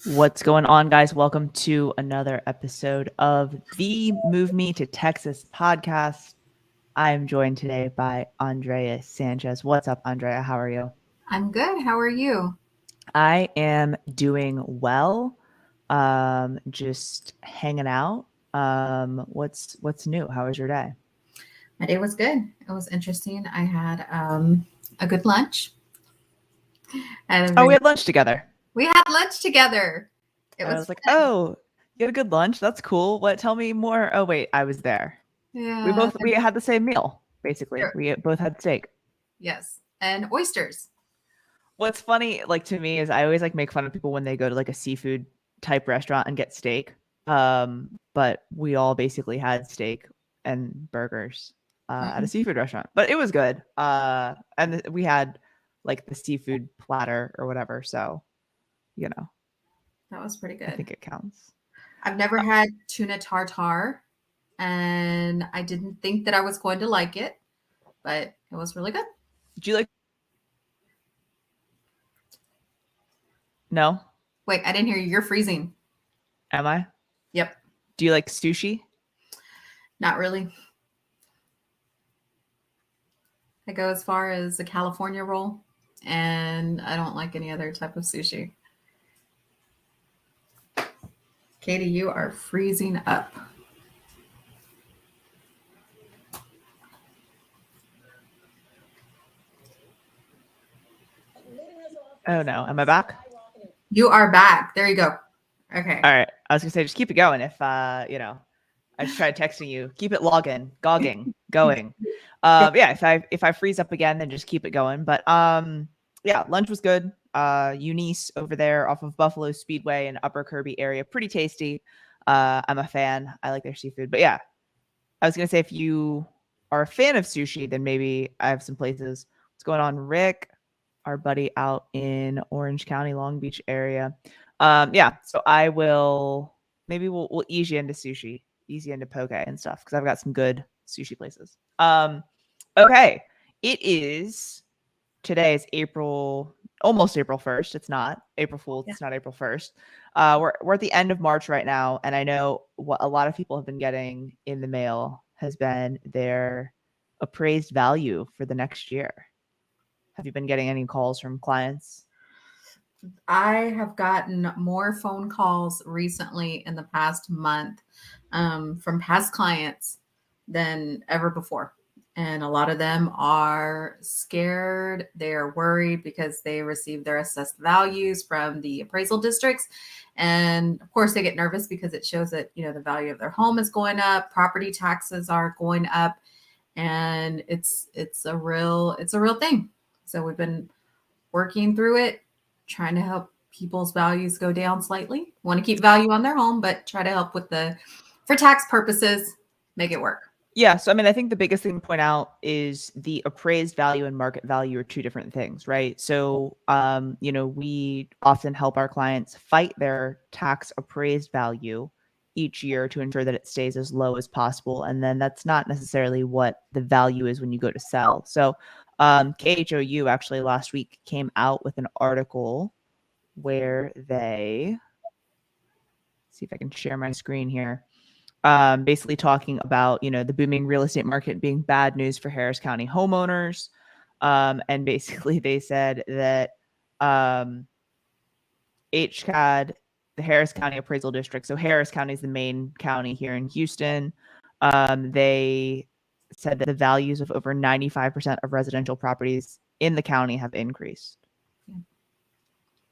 What's going on, guys? Welcome to another episode of the Move Me to Texas podcast. I am joined today by Andrea Sanchez. What's up, Andrea? How are you? I'm good. How are you? I am doing well. Just hanging out. What's new? How was your day? My day was good. It was interesting. I had a good lunch. And a Oh, we very, had lunch together. we had lunch together. It I was was like, fun. oh, you had a good lunch. That's cool. What? Tell me more. Oh, wait, I was there. Yeah. We had the same meal, basically. We both had steak. Yes. And oysters. What's funny, like to me, is I always like make fun of people when they go to like a seafood type restaurant and get steak. But we all basically had steak and burgers at a Mhm. seafood restaurant, but it was good. And we had like the seafood platter or whatever, so you know, That was pretty I good. think it counts. I've never Uh, had tuna tartare, and I didn't think that I was going to like it, but it was really good. do you like? No, Wait, I didn't hear you. You're freezing. am I? Yep. Do you like sushi? Not really. I go as far as the California roll, and I don't like any other type of sushi. Katie, you are freezing up. Oh no, am I back? You are back. There you go. Okay. All right, I was gonna say just keep it going. If I just tried texting you. Keep it logging, gogging, going. Yeah, if I freeze up again, then just keep it going. But yeah, lunch was good. Eunice over there off of Buffalo Speedway in Upper Kirby area, pretty tasty. I'm a fan. I like their seafood. But yeah, I was gonna say if you are a fan of sushi, then maybe I have some places. What's going on, Rick? Our buddy out in Orange County, Long Beach area. Yeah, so I will maybe we'll ease you into sushi, ease you into poke and stuff because I've got some good sushi places. Okay, it is today is April, almost April 1st. It's not April Fool's. Yeah. It's not April 1st. We're at the end of March right now, and I know what a lot of people have been getting in the mail has been their appraised value for the next year. Have you been getting any calls from clients? I have gotten more phone calls recently in the past month from past clients than ever before. And a lot of them are scared. They are worried because they received their assessed values from the appraisal districts. And of course, they get nervous because it shows that, the value of their home is going up, property taxes are going up, and it's a real thing. So we've been working through it, trying to help people's values go down slightly. Want to keep value on their home, but try to help with for tax purposes, make it work. Yeah, so I mean, I think the biggest thing to point out is the appraised value and market value are two different things, right? So, we often help our clients fight their tax appraised value each year to ensure that it stays as low as possible. And then that's not necessarily what the value is when you go to sell. So, KHOU actually last week came out with an article where they, see if I can share my screen here, basically talking about, the booming real estate market being bad news for Harris County homeowners. And basically they said that HCAD, the Harris County Appraisal District, so Harris County is the main county here in Houston. They said that the values of over 95% of residential properties in the county have increased.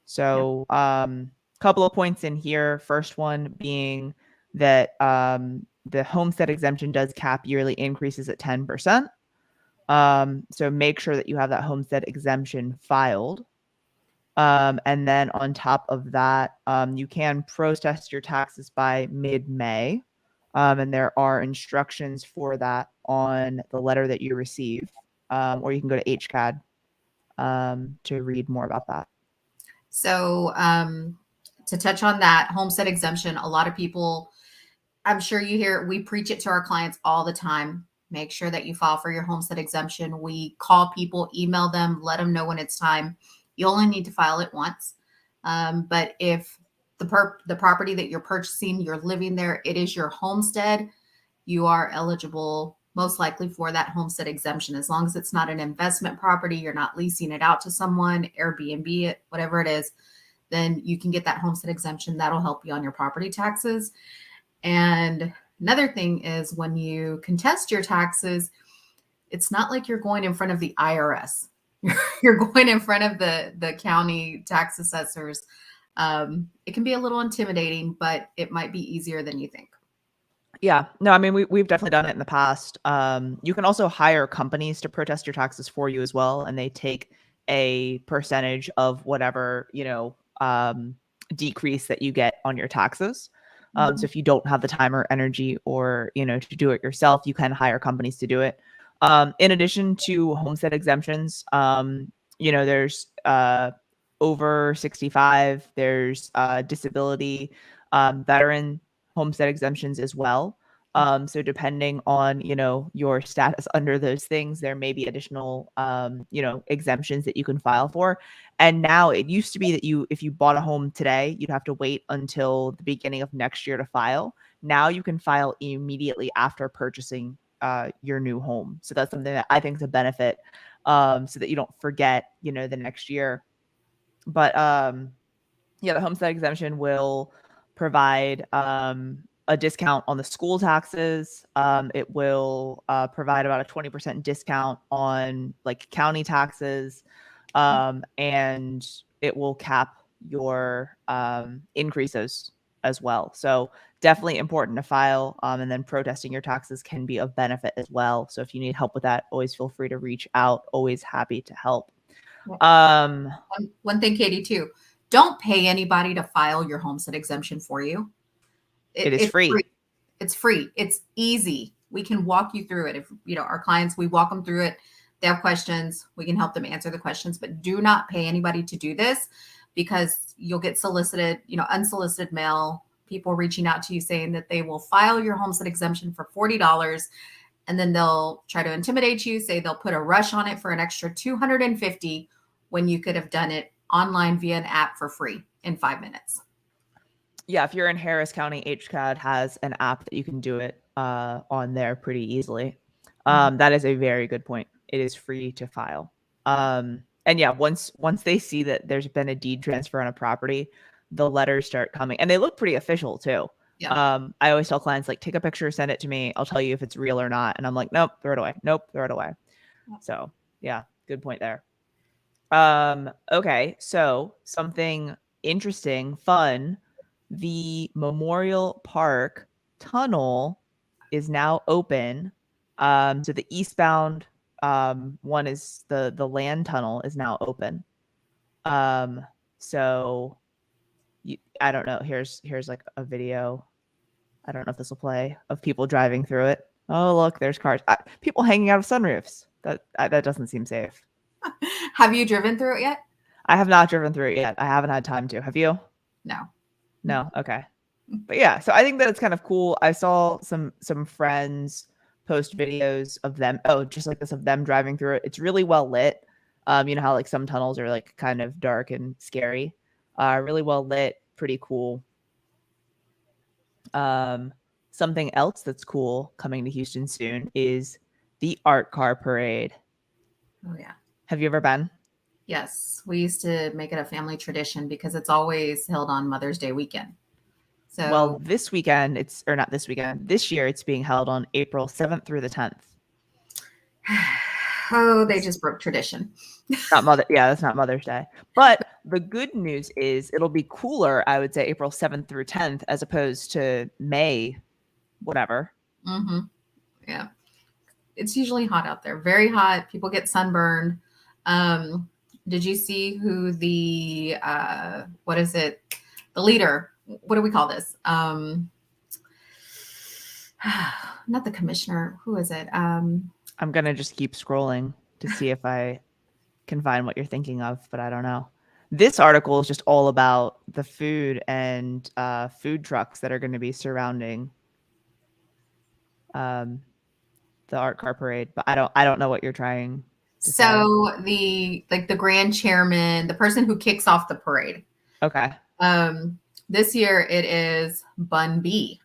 So, couple of points in here. First one being that the homestead exemption does cap yearly increases at 10%. So make sure that you have that homestead exemption filed. And then on top of that, you can protest your taxes by mid-May. And there are instructions for that on the letter that you receive, or you can go to HCAD to read more about that. So, to touch on that homestead exemption, a lot of people, I'm sure you hear, we preach it to our clients all the time. Make sure that you file for your homestead exemption. We call people, email them, let them know when it's time. You only need to file it once. But if the property that you're purchasing, you're living there, it is your homestead, you are eligible most likely for that homestead exemption. As long as it's not an investment property, you're not leasing it out to someone, Airbnb it, whatever it is, then you can get that homestead exemption. That'll help you on your property taxes. And another thing is when you contest your taxes, it's not like you're going in front of the IRS. You're going in front of the county tax assessors. It can be a little intimidating, but it might be easier than you think. Yeah, no, I mean, we've definitely done it in the past. You can also hire companies to protest your taxes for you as well, and they take a percentage of whatever, decrease that you get on your taxes. So if you don't have the time or energy or, to do it yourself, you can hire companies to do it. In addition to homestead exemptions, there's over 65, there's disability, veteran homestead exemptions as well. So depending on, your status under those things, there may be additional, exemptions that you can file for. And now it used to be that if you bought a home today, you'd have to wait until the beginning of next year to file. Now you can file immediately after purchasing your new home. So that's something that I think is a benefit, so that you don't forget, the next year. But the homestead exemption will provide a discount on the school taxes. It will provide about a 20% discount on like county taxes, and it will cap your increases as well. So definitely important to file, and then protesting your taxes can be of benefit as well. So if you need help with that, always feel free to reach out. Always happy to help. One thing, Katie, too, don't pay anybody to file your homestead exemption for you. It's free. It's free. It's easy. We can walk you through it. If our clients, we walk them through it. They have questions, we can help them answer the questions, but do not pay anybody to do this, because you'll get solicited, unsolicited mail, people reaching out to you saying that they will file your homestead exemption for $40. And then they'll try to intimidate you, say they'll put a rush on it for an extra $250 when you could have done it online via an app for free in 5 minutes. Yeah, if you're in Harris County, HCAD has an app that you can do it on there pretty easily. That is a very good point. It is free to file. And yeah, once they see that there's been a deed transfer on a property, the letters start coming, and they look pretty official too. Yeah. I always tell clients, like, take a picture, send it to me. I'll tell you if it's real or not. And I'm like, nope, throw it away. Nope, throw it away. So yeah, good point there. Okay, so something interesting, fun. The Memorial Park tunnel is now open. So the eastbound one is the land tunnel is now open. So I don't know. Here's like a video. I don't know if this will play, of people driving through it. Oh, look, there's cars. People hanging out of sunroofs. That doesn't seem safe. Have you driven through it yet? I have not driven through it yet. I haven't had time to. Have you? No. Okay. But yeah, so I think that it's kind of cool. I saw some friends post videos of them. Oh, just like this, of them driving through it. It's really well lit. You know how like some tunnels are like kind of dark and scary. Really well lit. Pretty cool. Something else that's cool coming to Houston soon is the art car parade. Oh yeah. Have you ever been? Yes, we used to make it a family tradition because it's always held on Mother's Day weekend. So, well, this weekend, this year it's being held on April 7th through the 10th. Oh, they just broke tradition. That's not Mother's Day. But the good news is it'll be cooler, I would say, April 7th through 10th, as opposed to May, whatever. Mm-hmm. Yeah. It's usually hot out there. Very hot. People get sunburned. Did you see who the, what is it? The leader. What do we call this? Not the commissioner. Who is it? I'm going to just keep scrolling to see if I can find what you're thinking of, but I don't know. This article is just all about the food and food trucks that are going to be surrounding the art car parade, but I don't know what you're trying to say. So the grand chairman, the person who kicks off the parade. Okay. This year it is Bun B.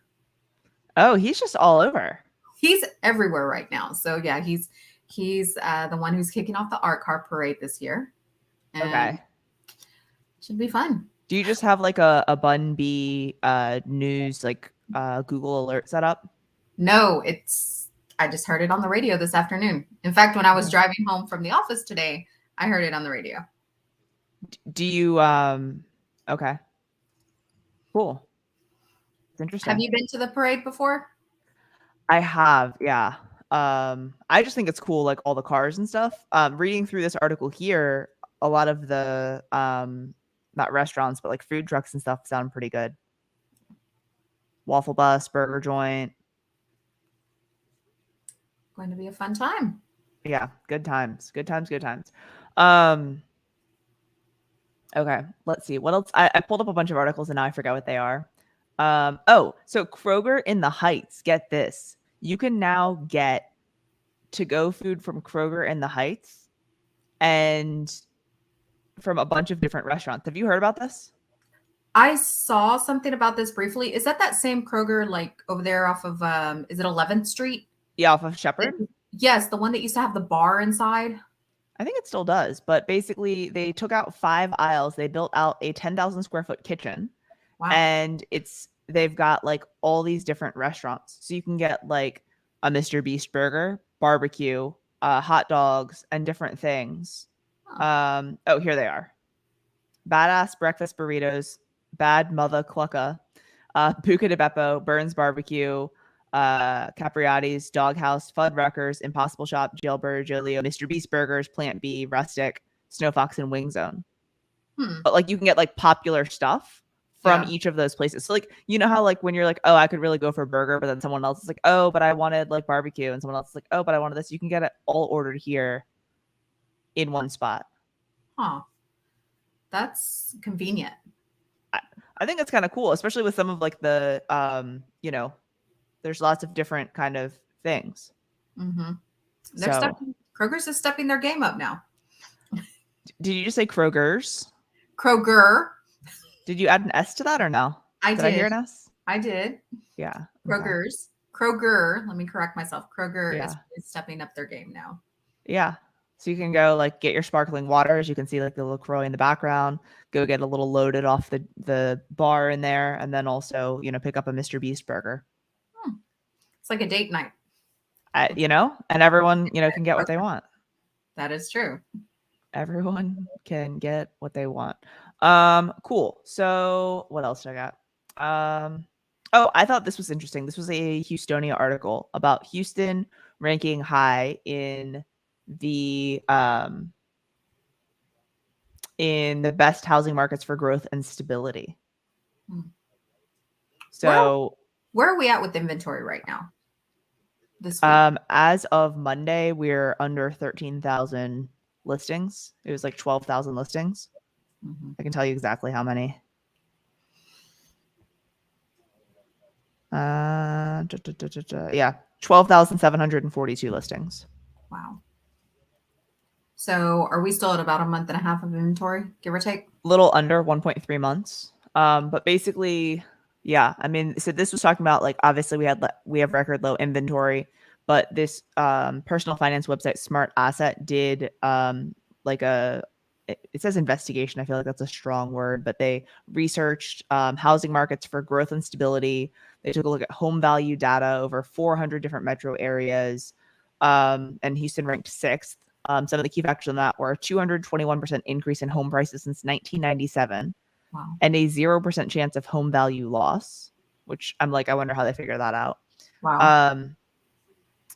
Oh, he's just all over. He's everywhere right now. So yeah, he's the one who's kicking off the art car parade this year. And Okay. should be fun. Do you just have like a Bun B news like Google alert set up? No, I just heard it on the radio this afternoon. In fact, when I was Okay. driving home from the office today, I heard it on the radio. Do you okay. Cool. It's interesting. Have you been to the parade before? I have, yeah. I just think it's cool, like all the cars and stuff. Reading through this article here, a lot of the not restaurants, but like food trucks and stuff sound pretty good. Waffle Bus, burger joint. Going to be a fun time. Yeah, good times. Good times, good times. Um okay, let's see. What else? I pulled up a bunch of articles and now I forgot what they are. So Kroger in the Heights, get this. You can now get to-go food from Kroger in the Heights and from a bunch of different restaurants. Have you heard about this? I saw something about this briefly. Is that same Kroger like over there off of is it 11th Street? Yeah, off of Shepherd. Yes, the one that used to have the bar inside. I think it still does, but basically they took out 5 aisles. They built out a 10,000 square foot kitchen. Wow. And they've got like all these different restaurants. So you can get like a Mr. Beast burger, barbecue, hot dogs, and different things. Huh. Oh, here they are. Badass breakfast burritos, Bad Mother Clucka, Buca de Beppo, Burns Barbecue, Capriati's, Doghouse, Fuddruckers, Impossible Shop, Jailbird, Jolio, Mr. Beast Burgers, Plant B, Rustic, Snow Fox, and Wing Zone. But like you can get like popular stuff from each of those places. So like, you know how like when you're like, oh, I could really go for a burger, but then someone else is like, oh, but I wanted like barbecue, and someone else is like, oh, but I wanted this. You can get it all ordered here in one spot. Huh. That's convenient. I think it's kind of cool, especially with some of like the there's lots of different kind of things. Mm-hmm. Kroger's is stepping their game up now. Did you just say Kroger's? Kroger. Did you add an S to that or no? Did I hear an S? I did. Yeah. Kroger's. Okay. Kroger. Let me correct myself. Kroger is stepping up their game now. Yeah. So you can go like get your sparkling waters. You can see like the LaCroix in the background. Go get a little loaded off the bar in there, and then also pick up a Mr. Beast burger. It's like a date night. And everyone can get what they want. That is true. Everyone can get what they want. Cool. So what else did I got? I thought this was interesting. This was a Houstonia article about Houston ranking high in the best housing markets for growth and stability. So where are we at with inventory right now? This week? As of Monday, we're under 13,000 listings. It was like 12,000 listings. Mm-hmm. I can tell you exactly how many. Yeah, 12,742 listings. Wow. So are we still at about a month and a half of inventory, give or take? A little under 1.3 months. But basically, yeah, I mean, so this was talking about like, obviously we have record low inventory, but this personal finance website, Smart Asset, did it says investigation. I feel like that's a strong word, but they researched housing markets for growth and stability. They took a look at home value data over 400 different metro areas, and Houston ranked 6th. Some of the key factors on that were a 221% increase in home prices since 1997. Wow. And a 0% chance of home value loss, which I'm like, I wonder how they figure that out. Wow.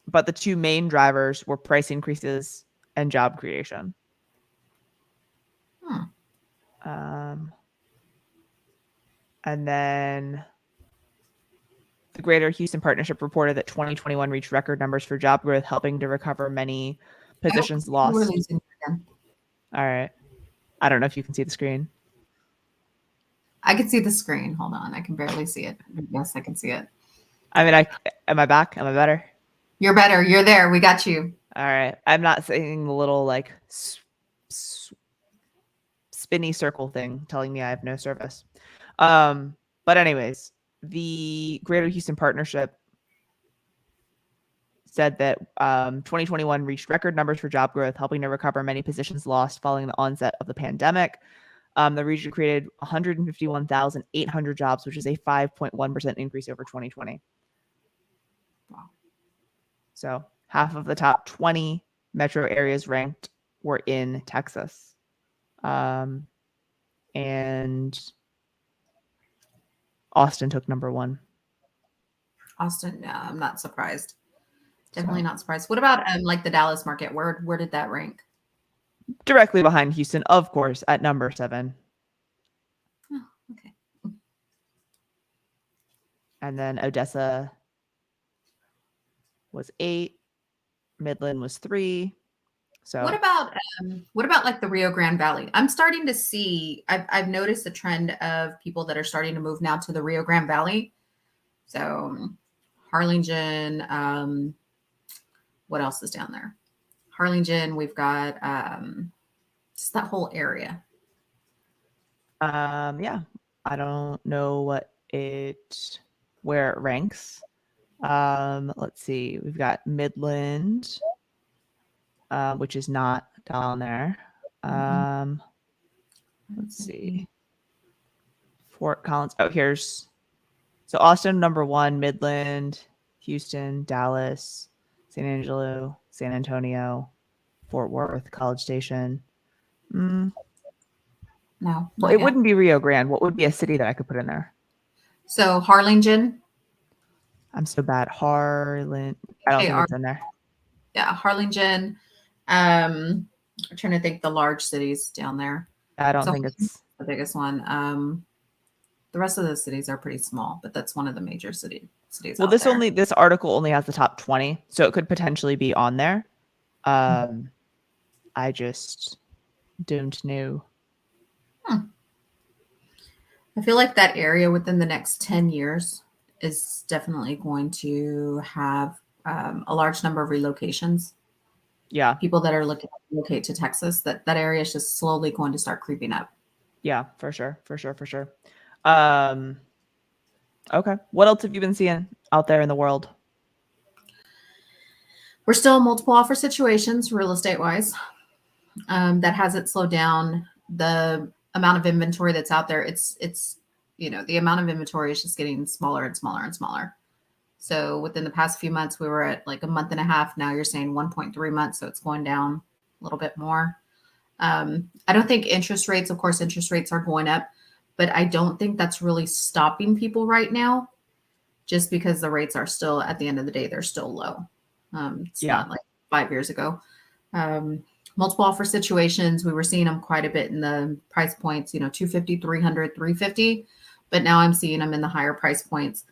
But the two main drivers were price increases and job creation. And then the Greater Houston Partnership reported that 2021 reached record numbers for job growth, helping to recover many positions lost. We're losing again. All right. I don't know if you can see the screen. I can see the screen. Hold on. I can barely see it. Yes, I can see it. I mean, am I back? Am I better? You're better. You're there. We got you. All right. I'm not saying the little like spinny circle thing telling me I have no service. But anyways, the Greater Houston Partnership said that 2021 reached record numbers for job growth, helping to recover many positions lost following the onset of the pandemic. The region created 151,800 jobs, which is a 5.1% increase over 2020. Wow. So half of the top 20 metro areas ranked were in Texas. And Austin took number 1. Austin, no, I'm not surprised. Definitely not surprised. What about like the Dallas market? Where did that rank? Directly behind Houston, of course, at number 7. Oh, okay. And then Odessa was 8. Midland was 3. So what about like the Rio Grande Valley? I'm starting to see. I've noticed a trend of people that are starting to move now to the Rio Grande Valley. So Harlingen. What else is down there? Harlingen. We've got just that whole area. Yeah, I don't know where it ranks. Let's see. We've got Midland, which is not down there. Let's see. Fort Collins. Oh, so Austin number 1, Midland, Houston, Dallas, San Angelo, San Antonio, Fort Worth, College Station. No. Well, it wouldn't be Rio Grande. What would be a city that I could put in there? So Harlingen. I'm so bad. I don't think it's in there. Yeah, Harlingen. I'm trying to think the large cities down there. I don't think it's the biggest one. The rest of the cities are pretty small, but that's one of the major cities. Well, this article only has the top 20, so it could potentially be on there. I just don't know. I feel like that area within the next 10 years is definitely going to have a large number of relocations. Yeah. People that are looking to relocate to Texas, that area is just slowly going to start creeping up. Yeah, for sure. Okay. What else have you been seeing out there in the world? We're still in multiple offer situations, real estate wise. That hasn't slowed down. The amount of inventory that's out there, it's the amount of inventory is just getting smaller and smaller and smaller. So within the past few months, we were at like a month and a half. Now you're saying 1.3 months. So it's going down a little bit more. I don't think interest rates are going up, but I don't think that's really stopping people right now, just because the rates are still, at the end of the day, they're still low. It's not like 5 years ago. Multiple offer situations, we were seeing them quite a bit in the price points, 250, 300, 350, but now I'm seeing them in the higher price points,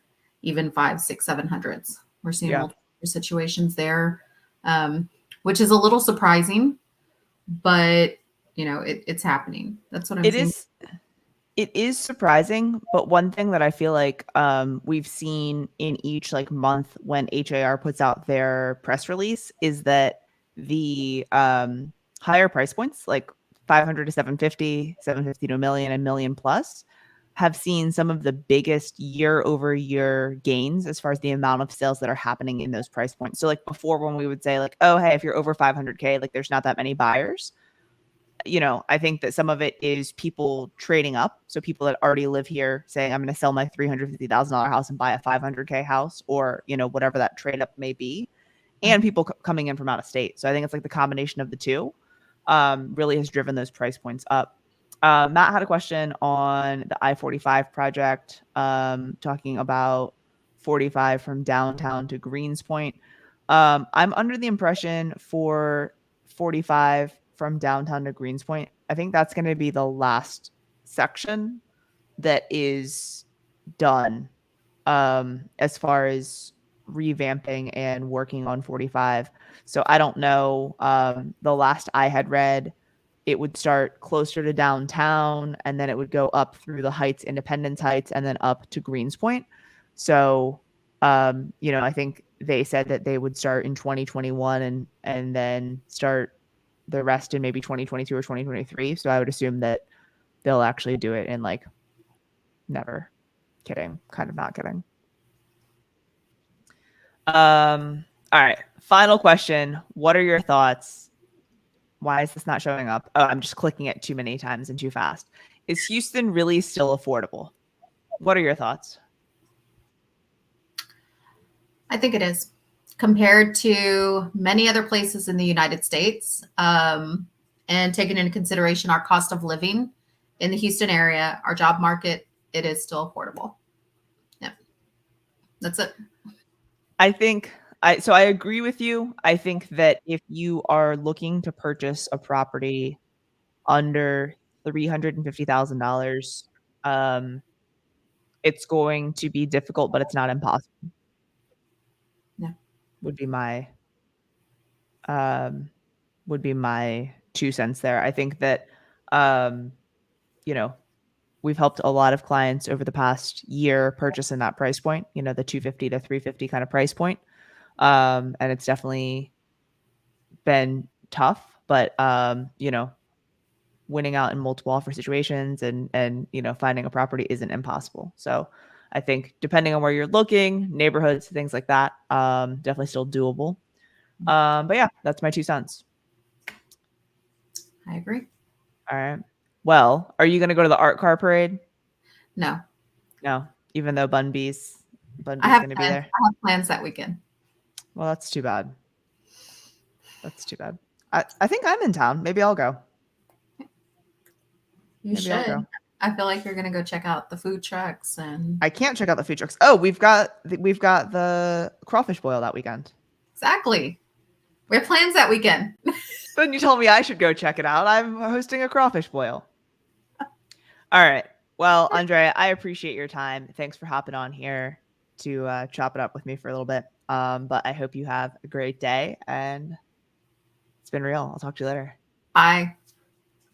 even 500, 600, 700s. We're seeing multiple situations there, which is a little surprising, but it's happening. That's what I'm seeing. It is surprising, but one thing that I feel like we've seen in each like month when HAR puts out their press release is that the higher price points, like 500 to 750, 750 to $1 million, $1 million plus, have seen some of the biggest year-over-year gains as far as the amount of sales that are happening in those price points. So like before, when we would say like, oh, hey, if you're over 500K, like there's not that many buyers. I think that some of it is people trading up. So people that already live here saying, I'm going to sell my $350,000 house and buy a 500K house, or, whatever that trade up may be. And people coming in from out of state. So I think it's like the combination of the two really has driven those price points up. Matt had a question on the I-45 project, talking about 45 from downtown to Greenspoint. I'm under the impression for 45 from downtown to Greenspoint, I think that's going to be the last section that is done as far as revamping and working on 45. So I don't know. The last I had read, it would start closer to downtown and then it would go up through the Heights, Independence Heights, and then up to Greenspoint. So, I think they said that they would start in 2021 and then start the rest in maybe 2022 or 2023. So I would assume that they'll actually do it in like Never. Kidding. Kind of not kidding. All right. Final question. What are your thoughts? Why is this not showing up? Oh, I'm just clicking it too many times and too fast. Is Houston really still affordable? What are your thoughts? I think it is compared to many other places in the United States. And taking into consideration our cost of living in the Houston area, our job market, it is still affordable. Yep. That's it. I think I agree with you. I think that if you are looking to purchase a property under $350,000, it's going to be difficult, but it's not impossible. Yeah. Would be my 2 cents there. I think that you know, we've helped a lot of clients over the past year purchase in that price point, the 250 to 350 kind of price point. And it's definitely been tough, but winning out in multiple offer situations and finding a property isn't impossible. So I think depending on where you're looking, neighborhoods, things like that, definitely still doable. But yeah, that's my 2 cents. I agree. All right. Well, are you going to go to the art car parade? No. No, even though Bunby's going to be there. I have plans that weekend. Well, that's too bad. That's too bad. I think I'm in town. Maybe I'll go. You should. I feel like you're going to go check out the food trucks and I can't check out the food trucks. Oh, we've got the crawfish boil that weekend. Exactly. We have plans that weekend. Then you told me I should go check it out. I'm hosting a crawfish boil. All right. Well, Andrea, I appreciate your time. Thanks for hopping on here to chop it up with me for a little bit. But I hope you have a great day, and it's been real. I'll talk to you later. Bye.